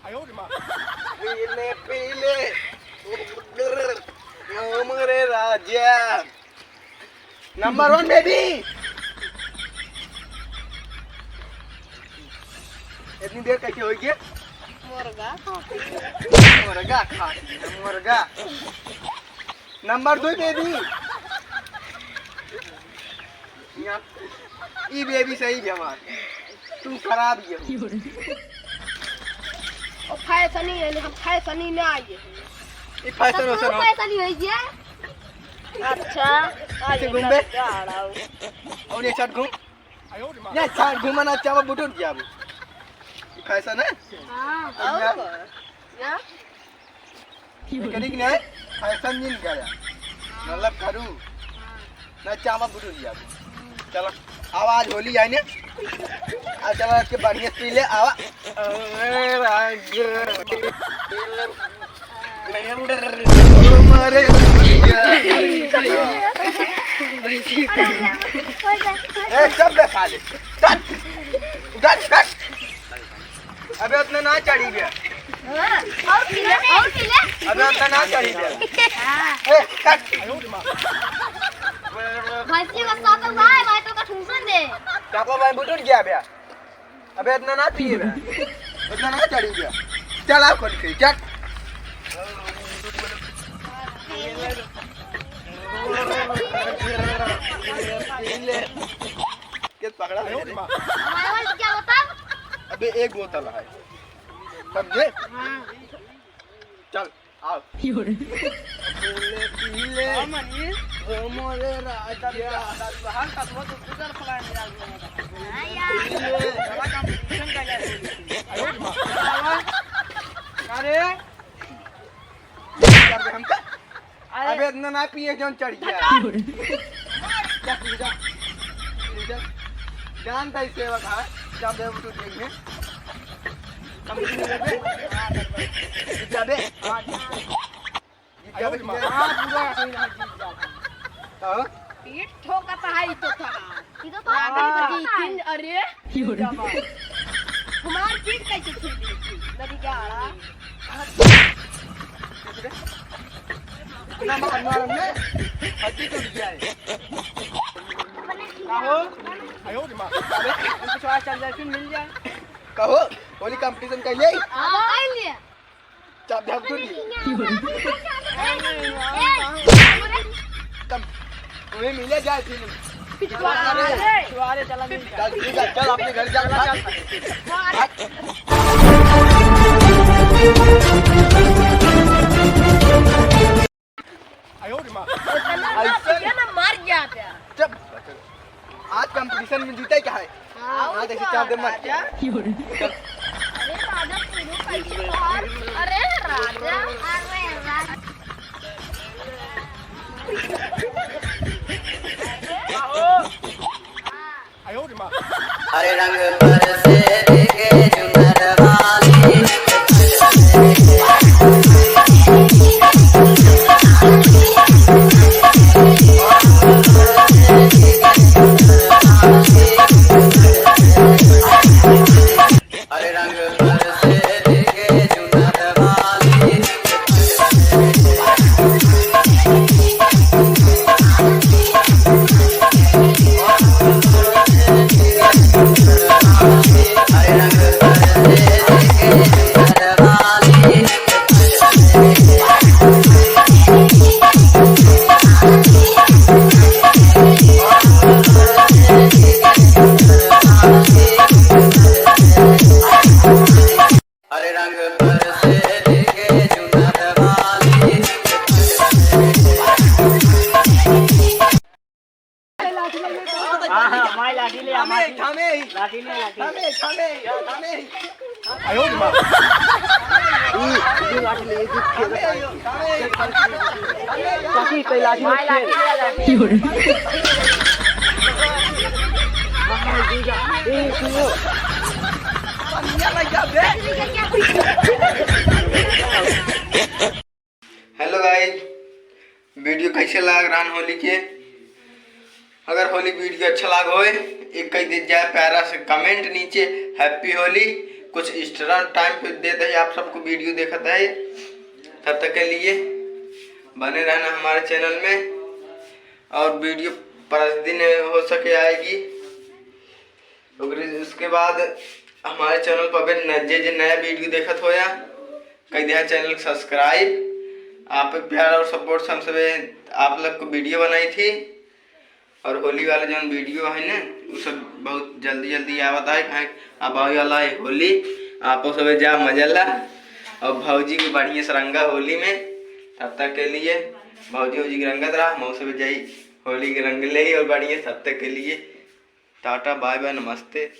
पीले पीले मेरे राजा नंबर 1 बेबी। इतनी देर कैसे होगी? मुर्गा खाती है मुर्गा। Number 2 baby. ये बेबी सही है हमारी, तू खराब ही है। और फैशनी है, हम फैशनी में आइए। ये फैशन हो सर फैशनी है ये। अच्छा आइए घूम बे और ये साथ घूम ये साथ घूमना चाहो बुटुर जाबो। ये फैशन है। हां और या करी कि नहीं फैशन नहीं गया मतलब करू ना चावा बुटुर जाबो। चलो आवाज होली आई ने आ चलो के बढ़िया पी ले आवा मारे ए सब खा ले उधर अबे उतना ना चढ़ी गया और पी ले अबे उतना ना चढ़ी गया ए कट भैंसी का साथ भाई भाई तो का ठूसन दे चापा भाई बुटुर गया बे अबे इतना ना पिए बे उतना ना चढ़ी गया। चल आओ खोल के चल किस पकड़ा है हमारे वाले क्या होता? अबे एक बोतल है समझे। चल आओ पीले पीले मोरे राजा बाहर का तो उधर फलाने जा अरे अबे इतना ना पिए जौन चढ़ गया जानता ही सेवक है जब देव तू देखने कंपनी में जाबे जाबे हां पूरा पीठ ठोकता है तो था ये तो आगली बगी तीन अरे हमार पीठ कैसे छूट गई नदी क्या आड़ा ना मार ने हड्डी टूट जाए कहो आयो रे मां उनको श्वास चल जाए फिर मिल जाए कहो होली कंपटीशन कर ले हां कर लिया चाप धाप टूट कम तुम्हें मिले जाए फिर पिछवाड़े चला मिल चल ठीक है चल अपने घर जा ना मार गया था जब आज कंपटीशन में जीता क्या है आज देखिए चाप दे मत अरे राजा तेरे कैसे बाहर अरे राजा अरे रंग पर से देखे जुनर वाली अरे रंग पर से देखे जुनर वाली अरे रंग पर से देखे जुनर वाली अरे रंग पर से देखे जुनर वाली हां माई लाठी ले आ थामे थामे लाठी ले लाठी थामे थामे थामे आयो रे मां ये लाठी ले थामे चाची कई लाठी माई लाठी ले लाठी ए सुनो हेलो गाइस वीडियो कैसे लग रहा होली के अगर होली वीडियो अच्छा लगा हो एक कह दे जाए प्यारा से कमेंट नीचे हैप्पी होली कुछ एक्स्ट्रा टाइम पे देते हैं आप सबको वीडियो देखता है। तब तक के लिए बने रहना हमारे चैनल में, और वीडियो प्रतिदिन हो सके आएगी। उसके बाद हमारे चैनल पर जे नया वीडियो देखत हो या कई दिया चैनल सब्सक्राइब। आप प्यार और सपोर्ट से हम सब आप लोग को वीडियो बनाई थी, और होली वाला जो वीडियो है ना वो सब बहुत जल्दी आवता है। कहीं अब आवे वाला है होली, आपो सब जा मजा ला और भौजी को बढ़िया से रंगा होली में। तब तक के लिए भौजी की रंगत रहा, मऊ सब जाई होली के रंग ले और बढ़िया। तब तक के लिए टाटा बाय बाय नमस्ते।